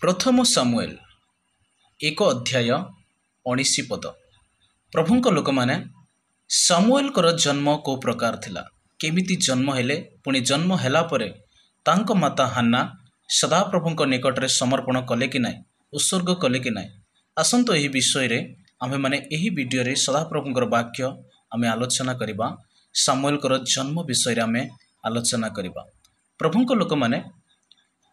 प्रथम सामुएल 1 अध्याय 19 पद। प्रभुंक लोक माने सामुएलकर जन्म को प्रकार थिला, केमिति जन्म हेले, पुणी जन्म हेला परे तांको माता हान्ना सदाप्रभुंक निकटरे समर्पण कले कि नाई, उत्सर्ग कले कि नाई। आसंतो एही विषय रे आमे माने एही वीडियो रे सदाप्रभुंकर वाक्य आमे आलोचना करिबा। सामुएलकर जन्म विषय रे आमे आलोचना करिबा। प्रभुंक लोक माने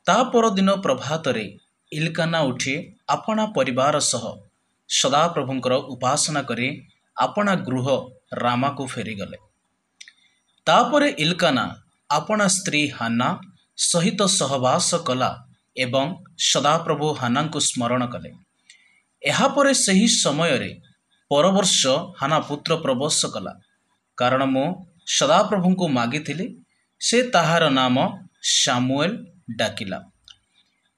ता पर दिन प्रभात रे इल्काना उठी अपना परिवार सह सदाप्रभुंकर उपासना करी अपना गृह रामा को फेरीगले। तापरे इल्काना अपना स्त्री हान्ना सहित सहवास कला एवं सदाप्रभु हान्ना को स्मरण कले। एहापरे सही समय रे परवर्ष हाना पुत्र प्रवेश कला, कारण मु सदाप्रभु को मागिथिली, से ताहार नाम सामुएल डाकिला।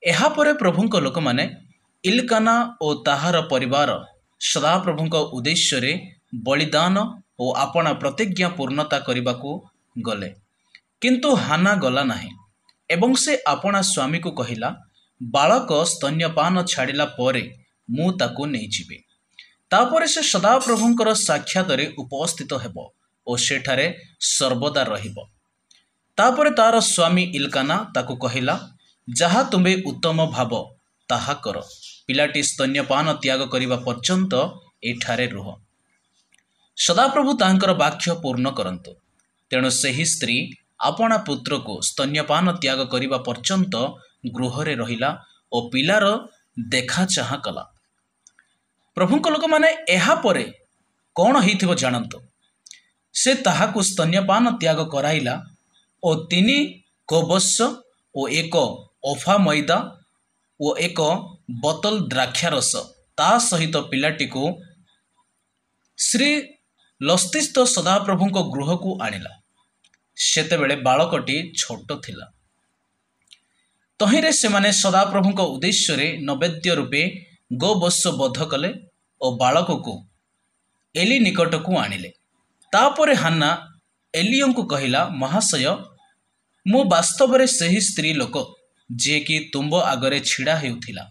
एहापरे प्रभुंक लोक माने इल्काना ओ ताहार परिवार सदाप्रभुंक उद्देश्य रे बलिदान ओ अपना प्रतिज्ञा पूर्णता करबाकू गले, किंतु हाना गला नाही एवं से अपना स्वामी को कहिला, बालक स्तन्यपान छाड़िला परे मु ताकू नहीं जिबे। तापरे से सदाप्रभुंकर साक्षात रे उपस्थित हेबो ओ सेठारे सर्वदा रहिबो। तापरे तार स्वामी इल्काना ताकू कहिला, जहा तुम्हे उत्तम भाव ताहा कर, पिलाटी स्तन्यपान त्याग करिबा पर्यंत एठारे रुह। सदाप्रभु तांकर वाक्य पूर्ण करंतु। तेणु सही स्त्री अपना पुत्र को स्तन्यपान त्याग करिबा पर्यंत गृहरे रहिला ओ पिलार देखा चाह कला। प्रभुंक लोक माने एहा परे कौन हेइथिबो जानंतु। से ताहाकू स्तन्यपान त्याग कराइला ओ 3 कबस ओ 1 ओफा मैदा ओ 1 बोतल द्राक्षारस ता सहित पिलाटी को श्री लस्तिस्थ सदाप्रभुंक गृह को आनिला। सेतेबेले बालकटी छोट थिला। तहिरे सेमाने सदाप्रभुंक उद्देश्य रे नैवेद्य रूपे गोवत्स बध कले ओ बालक को एली निकट को आनिले। तापरे हान्ना एलियों को कहिला, महाशय मु वास्तव रे सही स्त्री लोक जे कि तुम्ब आगरे छिड़ा हेउथिला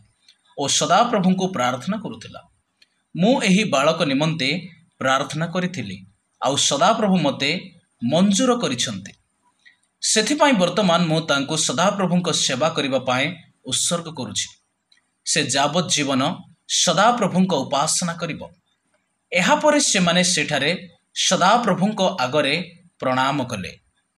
ओ सदाप्रभु को प्रार्थना करुथिला। मु एही बालक निमंते प्रार्थना करिथिली आउ सदाप्रभु मते मंजूर करिसंते। सेथिपाई वर्तमान मु तांको सदाप्रभुंक सेवा करिबा पाए उत्सर्ग करुछि। से जावत जीवन सदाप्रभुंक उपासना करिबो। एहा परे से माने सेठारे सदाप्रभुंक आगरे प्रणाम कले।